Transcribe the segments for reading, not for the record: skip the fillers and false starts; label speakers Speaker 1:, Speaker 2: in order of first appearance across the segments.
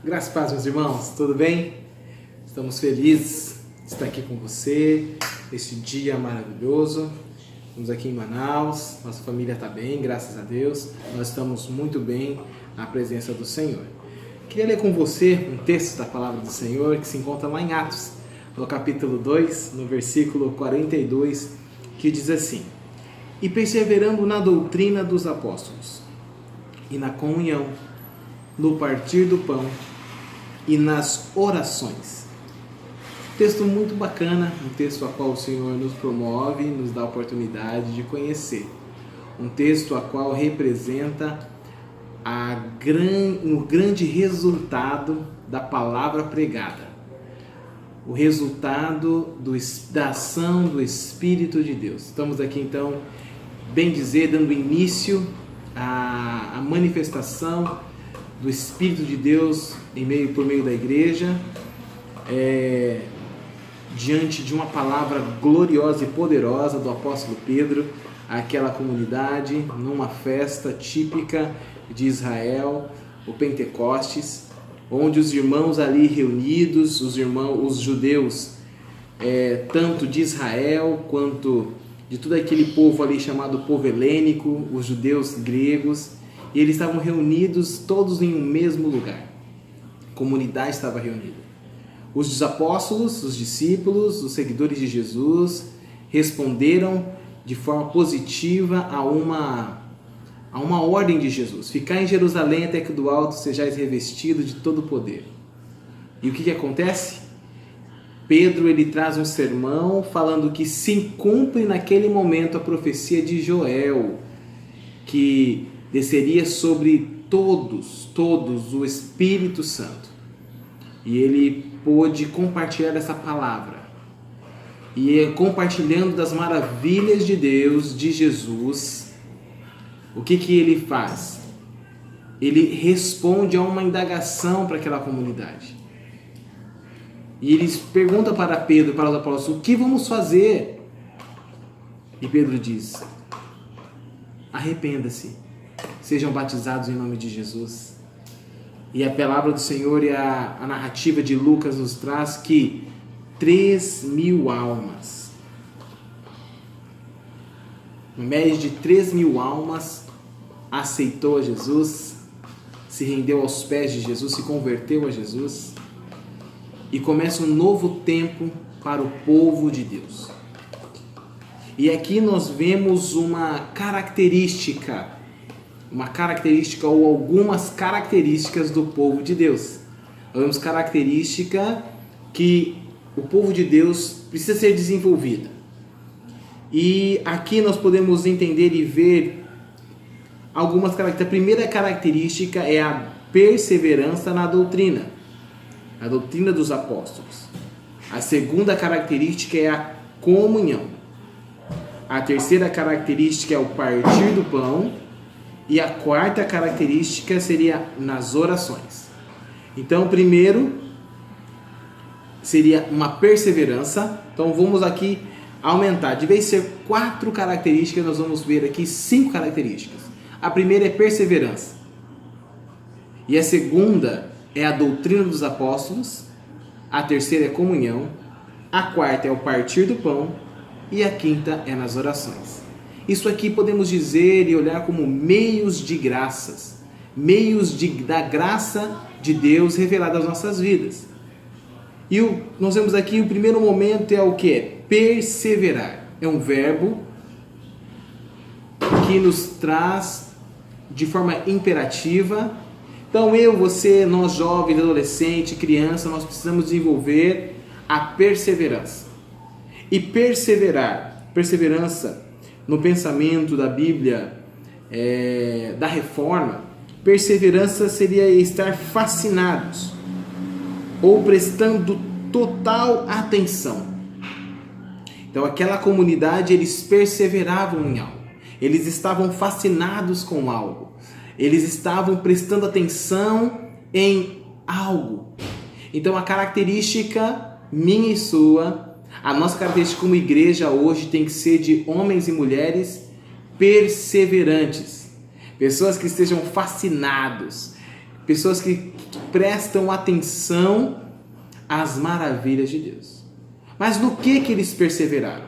Speaker 1: Graças a Deus, meus irmãos, tudo bem? Estamos felizes de estar aqui com você, este dia maravilhoso. Estamos aqui em Manaus, nossa família está bem, graças a Deus. Nós estamos muito bem na presença do Senhor. Queria ler com você um texto da palavra do Senhor que se encontra lá em Atos, no capítulo 2, no versículo 42, que diz assim: E perseverando na doutrina dos apóstolos, e na comunhão, no partir do pão e nas orações. Texto muito bacana, um texto a qual o Senhor nos promove, nos dá a oportunidade de conhecer. Um texto a qual representa o grande resultado da palavra pregada. O resultado da ação do Espírito de Deus. Estamos aqui então, bem dizer, dando início à manifestação do Espírito de Deus por meio da igreja, diante de uma palavra gloriosa e poderosa do apóstolo Pedro, àquela comunidade, numa festa típica de Israel, o Pentecostes, onde os irmãos ali reunidos, os judeus, tanto de Israel quanto de todo aquele povo ali chamado povo helênico, os judeus gregos, e eles estavam reunidos todos em um mesmo lugar. A comunidade estava reunida. Os apóstolos, os discípulos, os seguidores de Jesus responderam de forma positiva a uma ordem de Jesus: ficar em Jerusalém até que do alto sejais revestido de todo o poder. E o que acontece? Pedro ele traz um sermão falando que se cumpre naquele momento a profecia de Joel, que desceria sobre todos o Espírito Santo. E ele pôde compartilhar essa palavra. E compartilhando das maravilhas de Deus, de Jesus, o que ele faz? Ele responde a uma indagação para aquela comunidade. E ele pergunta para Pedro, para os apóstolos: o que vamos fazer? E Pedro diz: arrependa-se, sejam batizados em nome de Jesus. E a palavra do Senhor e a narrativa de Lucas nos traz que 3.000 almas, uma média de 3.000 almas, aceitou a Jesus, se rendeu aos pés de Jesus, se converteu a Jesus, e começa um novo tempo para o povo de Deus. E aqui nós vemos uma característica ou algumas características do povo de Deus. Nós vemos característica que o povo de Deus precisa ser desenvolvida. E aqui nós podemos entender e ver algumas características. A primeira característica é a perseverança na doutrina, a doutrina dos apóstolos. A segunda característica é a comunhão. A terceira característica é o partir do pão. E a quarta característica seria nas orações. Então, primeiro seria uma perseverança. Então, vamos aqui aumentar. De vez de ser 4 características, nós vamos ver aqui 5 características. A primeira é perseverança. E a segunda é a doutrina dos apóstolos. A terceira é comunhão. A quarta é o partir do pão. E a quinta é nas orações. Isso aqui podemos dizer e olhar como meios de graças, da graça de Deus revelada às nossas vidas. E nós vemos aqui o primeiro momento é o que? Perseverar. É um verbo que nos traz de forma imperativa. Então você, nós jovens, adolescente, criança, nós precisamos desenvolver a perseverança. E perseverança no pensamento da Bíblia, da Reforma, perseverança seria estar fascinados ou prestando total atenção. Então aquela comunidade, eles perseveravam em algo, eles estavam fascinados com algo, eles estavam prestando atenção em algo. Então a característica minha e sua, a nossa característica como igreja hoje tem que ser de homens e mulheres perseverantes, pessoas que estejam fascinados, pessoas que prestam atenção às maravilhas de Deus. Mas no que eles perseveraram?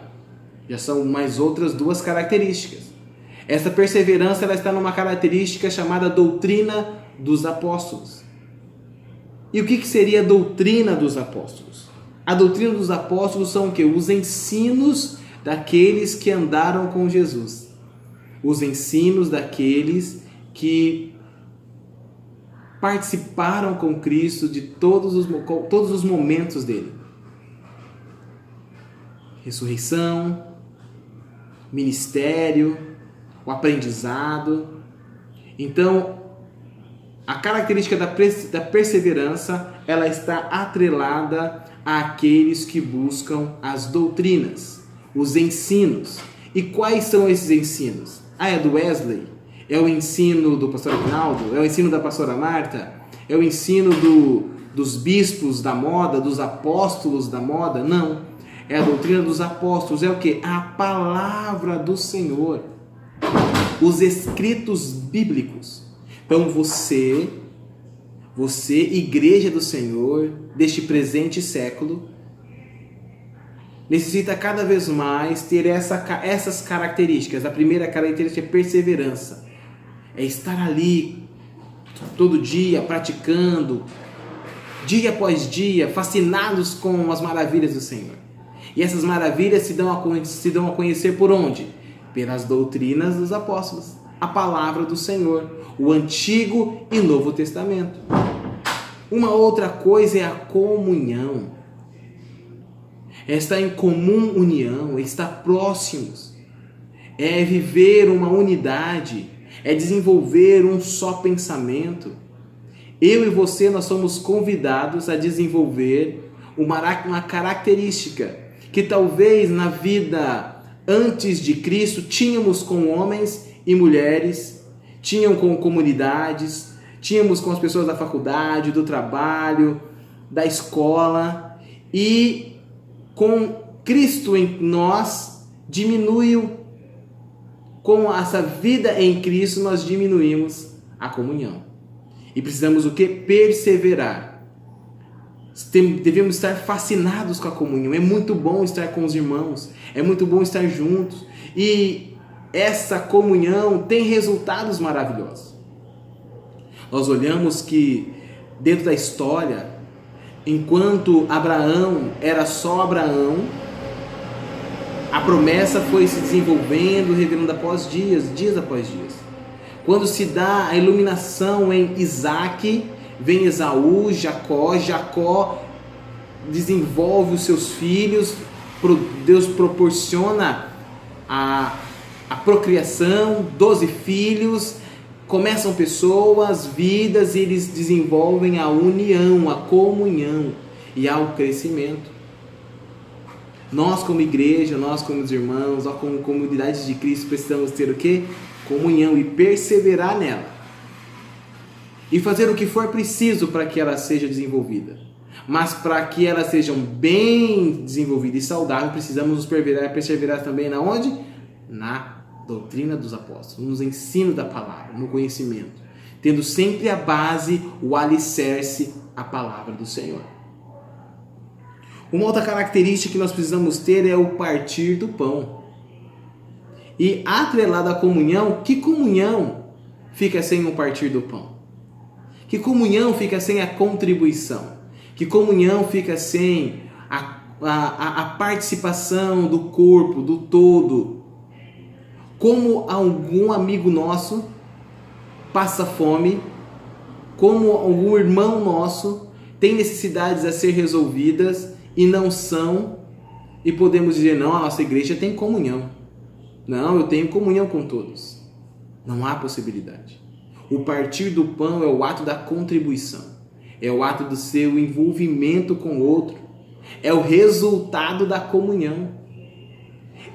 Speaker 1: Já são mais outras duas características. Essa perseverança ela está numa característica chamada doutrina dos apóstolos. E o que seria a doutrina dos apóstolos? A doutrina dos apóstolos são o quê? Os ensinos daqueles que andaram com Jesus. Os ensinos daqueles que participaram com Cristo de todos os momentos dele. Ressurreição, ministério, o aprendizado. Então, a característica da perseverança, ela está atrelada àqueles que buscam as doutrinas, os ensinos. E quais são esses ensinos? É do Wesley? É o ensino do pastor Aguinaldo? É o ensino da pastora Marta? É o ensino dos bispos da moda, dos apóstolos da moda? Não. É a doutrina dos apóstolos. É o quê? A palavra do Senhor. Os escritos bíblicos. Então você, igreja do Senhor, deste presente século, necessita cada vez mais ter essas características. A primeira característica é perseverança. É estar ali todo dia, praticando, dia após dia, fascinados com as maravilhas do Senhor. E essas maravilhas se dão a conhecer por onde? Pelas doutrinas dos apóstolos, a palavra do Senhor, o Antigo e Novo Testamento. Uma outra coisa é a comunhão. É estar em comum união, é estar próximos, é viver uma unidade, é desenvolver um só pensamento. Eu e você, nós somos convidados a desenvolver uma característica que talvez na vida antes de Cristo tínhamos com homens e mulheres, tinham com comunidades, tínhamos com as pessoas da faculdade, do trabalho, da escola, e com Cristo em nós diminuiu. Com essa vida em Cristo nós diminuímos a comunhão. E precisamos o quê? Perseverar. Devemos estar fascinados com a comunhão. É muito bom estar com os irmãos. É muito bom estar juntos. E essa comunhão tem resultados maravilhosos. Nós olhamos que dentro da história, enquanto Abraão era só Abraão, a promessa foi se desenvolvendo, revelando após dias após dias. Quando se dá a iluminação em Isaac, vem Esaú, Jacó desenvolve os seus filhos, Deus proporciona a procriação, 12 filhos, começam pessoas, vidas, e eles desenvolvem a união, a comunhão e há o crescimento. Nós como igreja, nós como irmãos, nós como comunidade de Cristo precisamos ter o quê? Comunhão e perseverar nela. E fazer o que for preciso para que ela seja desenvolvida. Mas para que ela seja bem desenvolvida e saudável, precisamos nos perseverar também na onde? Na doutrina dos apóstolos, nos ensinos da palavra, no conhecimento. Tendo sempre a base, o alicerce, a palavra do Senhor. Uma outra característica que nós precisamos ter é o partir do pão. E atrelado à comunhão, que comunhão fica sem o partir do pão? Que comunhão fica sem a contribuição? Que comunhão fica sem a participação do corpo, do todo? Como algum amigo nosso passa fome, como algum irmão nosso tem necessidades a ser resolvidas e não são, e podemos dizer, não, a nossa igreja tem comunhão. Não, eu tenho comunhão com todos. Não há possibilidade. O partir do pão é o ato da contribuição. É o ato do seu envolvimento com o outro. É o resultado da comunhão.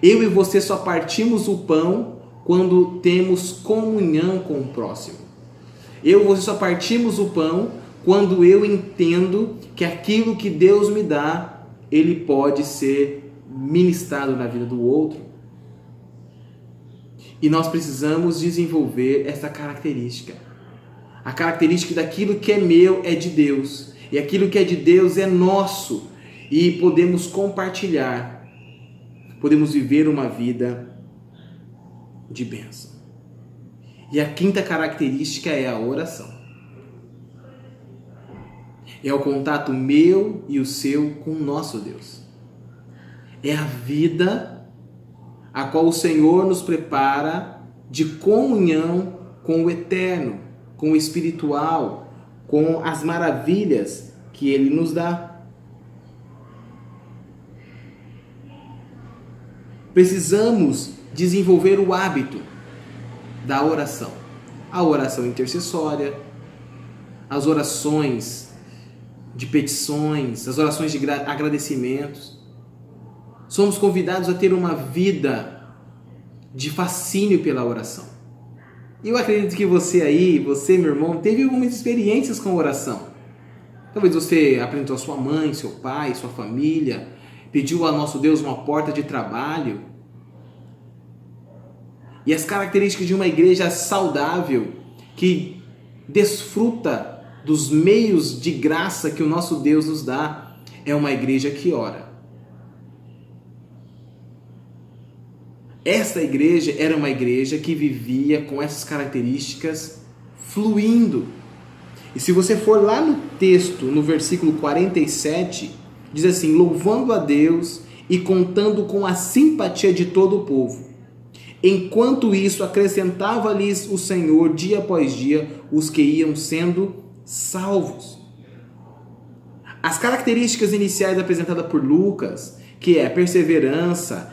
Speaker 1: Eu e você só partimos o pão quando temos comunhão com o próximo. Eu e você só partimos o pão quando eu entendo que aquilo que Deus me dá, ele pode ser ministrado na vida do outro. E nós precisamos desenvolver essa característica. A característica daquilo que é meu é de Deus. E aquilo que é de Deus é nosso. E podemos compartilhar. Podemos viver uma vida de bênção. E a quinta característica é a oração. É o contato meu e o seu com o nosso Deus. É a vida a qual o Senhor nos prepara de comunhão com o eterno, com o espiritual, com as maravilhas que Ele nos dá. Precisamos desenvolver o hábito da oração. A oração intercessória, as orações de petições, as orações de agradecimentos. Somos convidados a ter uma vida de fascínio pela oração. E eu acredito que você, meu irmão, teve algumas experiências com oração. Talvez você apresentou a sua mãe, seu pai, sua família, pediu a nosso Deus uma porta de trabalho. E as características de uma igreja saudável, que desfruta dos meios de graça que o nosso Deus nos dá, é uma igreja que ora. Esta igreja era uma igreja que vivia com essas características fluindo. E se você for lá no texto, no versículo 47, diz assim: louvando a Deus e contando com a simpatia de todo o povo. Enquanto isso, acrescentava-lhes o Senhor dia após dia os que iam sendo salvos. As características iniciais apresentadas por Lucas, que é a perseverança,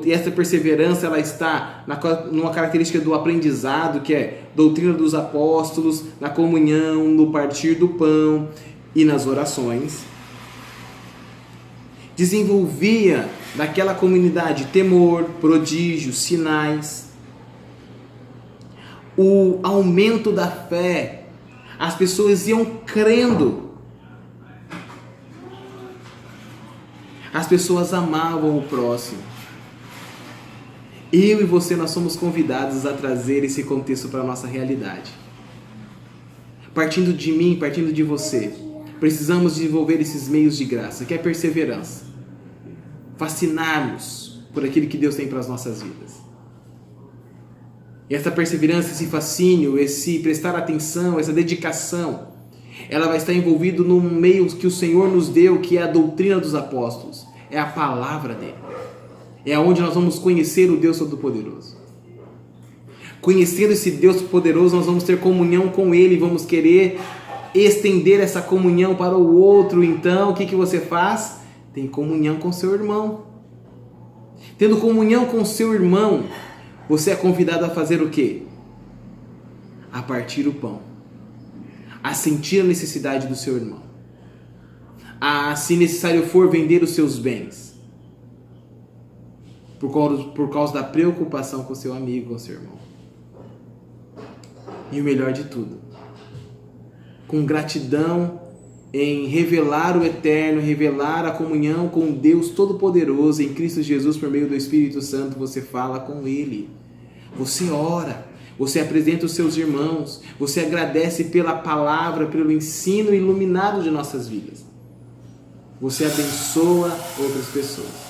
Speaker 1: e essa perseverança ela está numa característica do aprendizado, que é doutrina dos apóstolos, na comunhão, no partir do pão e nas orações. Desenvolvia naquela comunidade temor, prodígios, sinais, o aumento da fé. As pessoas iam crendo. As pessoas amavam o próximo. Eu e você, nós somos convidados a trazer esse contexto para a nossa realidade. Partindo de mim, partindo de você, precisamos desenvolver esses meios de graça, que é perseverança. Fascinarmos por aquilo que Deus tem para as nossas vidas. E essa perseverança, esse fascínio, esse prestar atenção, essa dedicação, ela vai estar envolvida num meio que o Senhor nos deu, que é a doutrina dos apóstolos. É a palavra dele. É onde nós vamos conhecer o Deus Todo-Poderoso. Conhecendo esse Deus poderoso, nós vamos ter comunhão com Ele, vamos querer estender essa comunhão para o outro. Então, o que você faz? Tem comunhão com seu irmão. Tendo comunhão com seu irmão, você é convidado a fazer o quê? A partir o pão. A sentir a necessidade do seu irmão. A, se necessário for, vender os seus bens. Por causa da preocupação com seu amigo, com seu irmão. E o melhor de tudo, com gratidão em revelar o eterno, revelar a comunhão com Deus Todo-Poderoso em Cristo Jesus por meio do Espírito Santo, você fala com Ele. Você ora, você apresenta os seus irmãos, você agradece pela palavra, pelo ensino iluminado de nossas vidas. Você abençoa outras pessoas.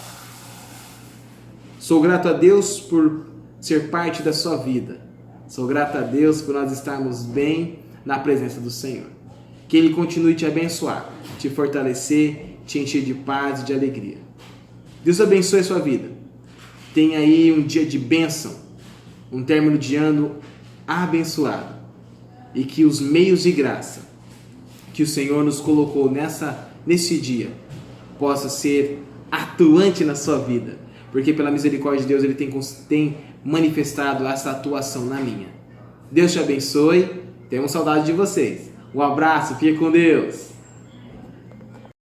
Speaker 1: Sou grato a Deus por ser parte da sua vida. Sou grato a Deus por nós estarmos bem na presença do Senhor. Que Ele continue te abençoar, te fortalecer, te encher de paz e de alegria. Deus abençoe a sua vida. Tenha aí um dia de bênção, um término de ano abençoado. E que os meios de graça que o Senhor nos colocou nesse dia possa ser atuante na sua vida. Porque pela misericórdia de Deus Ele tem manifestado essa atuação na minha. Deus te abençoe. Temos saudade de vocês. Um abraço, fique com Deus.